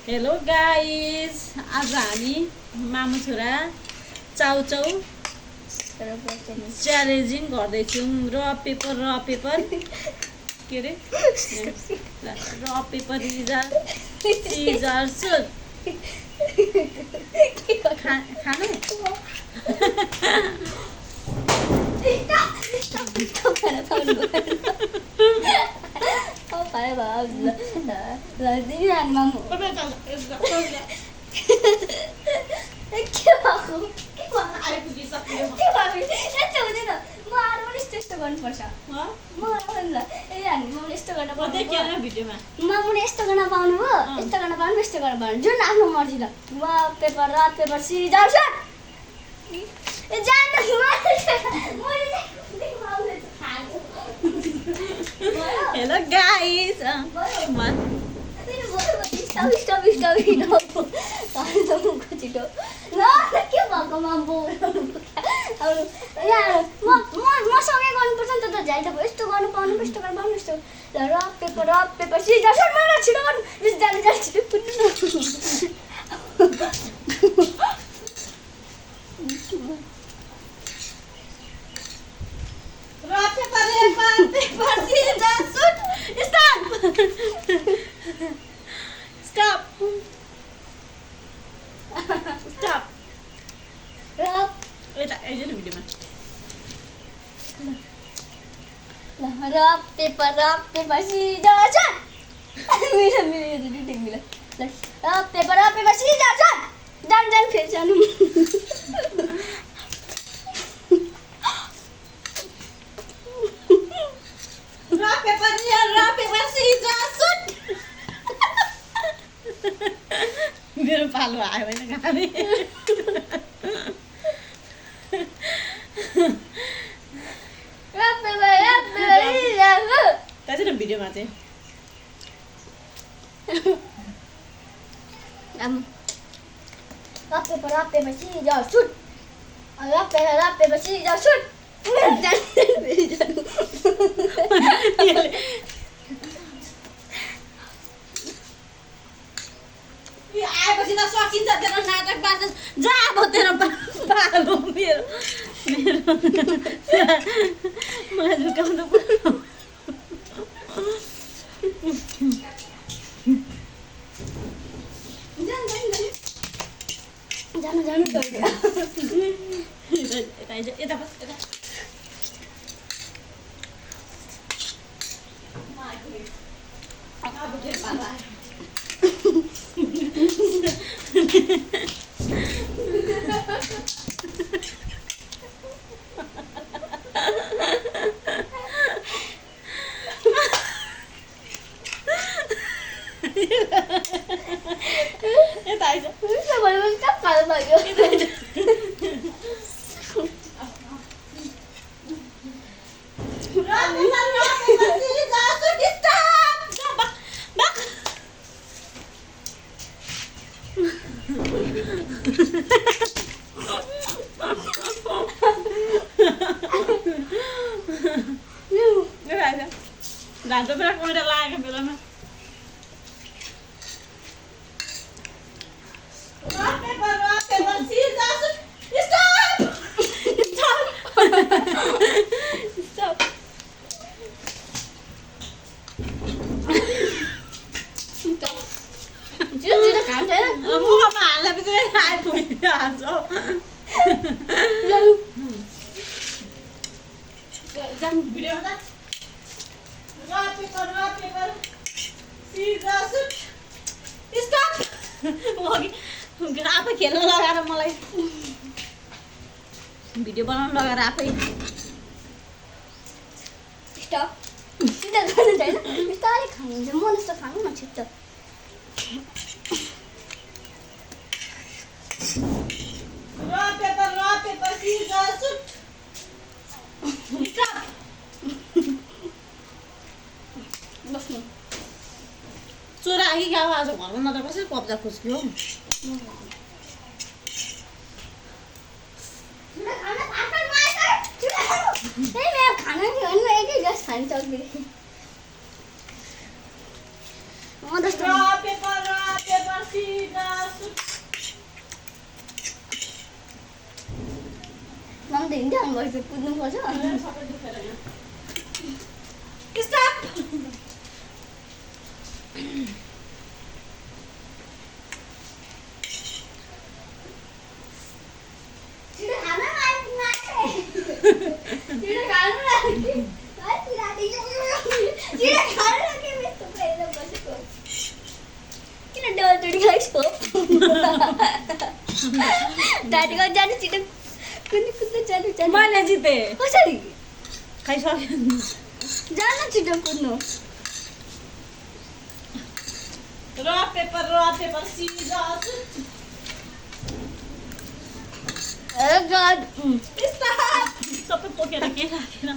Hello guys, आज हामी मामु छोरा चाउचाउ च्यालेन्जिङ गर्दैछौँ। र पेपर के अरे र पेपर सिजर सुट खानु जुन आफ्नो मर्जी ल paper scissor shoot hello guys, मसँगै गर्नुपर्छ नि त झ्याल त यस्तो गर्नु पाउनु यस्तो गर्नु पाउनु यस्तो र पेपर सिजर सुट मलाई छिटो गर्नु जानु छिटो कुट्नु पेपर सिजर सुट मेरो मिला पेपर सिजर सुट जान फेरि जानु मेरो पालो आयो होइन खाने भिडियोमा चाहिँ paper scissor shoot paper scissor shoot आएपछि त सकिन्छ तेरो नाटक बाँच्छ जा अब तेरो पालो मेरो मलाई झुकाउनु पर्यो यता बस घाँटो बेला कोइरा लागेको बेलामा मुखमा हाल्दा हाल्छ भिडियोमा पेपर सिजर सुट स्टप आफै खेल्न लगाएर मलाई भिडियो बनाउनु लगाएर आफै स्टप सिधा गर्नु छैन बिस्तारै खानुहुन्छ म जस्तो खानु न छिट्टो पेपर सिजर सुट स्टप बस्नु चोरा आएकी क्या आज घरमा न त कसरी कब्जा खोज्यो खाना नि भन्नु एकै ग्लास खानु सक्दैन म जस्तो पेपर पेपर सिजर मम त हिँड्दै आउनुपर्छ कुद्नुपर्छ सबै दुखेर यहाँ स्टप छिटो खान छिटो खानु लाग्यो छिटो खानु लाग्यो यस्तो भएर बसेको किन डरचोडी खाइसको दाटीको जानु छिटो कुद्नु जानु मैले जिते कसरी खाइसक्यो जानु छिटो कुद्नु रक पेपर सिजर सबै पोकेर के राखेर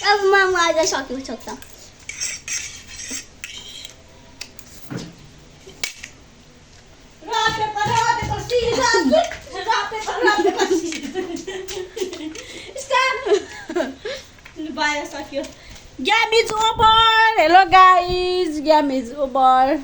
अब मामा आज सक्नु सक्छ rock paper scissor rock paper scissor stop बायो सक्यो game is over hello guys game is over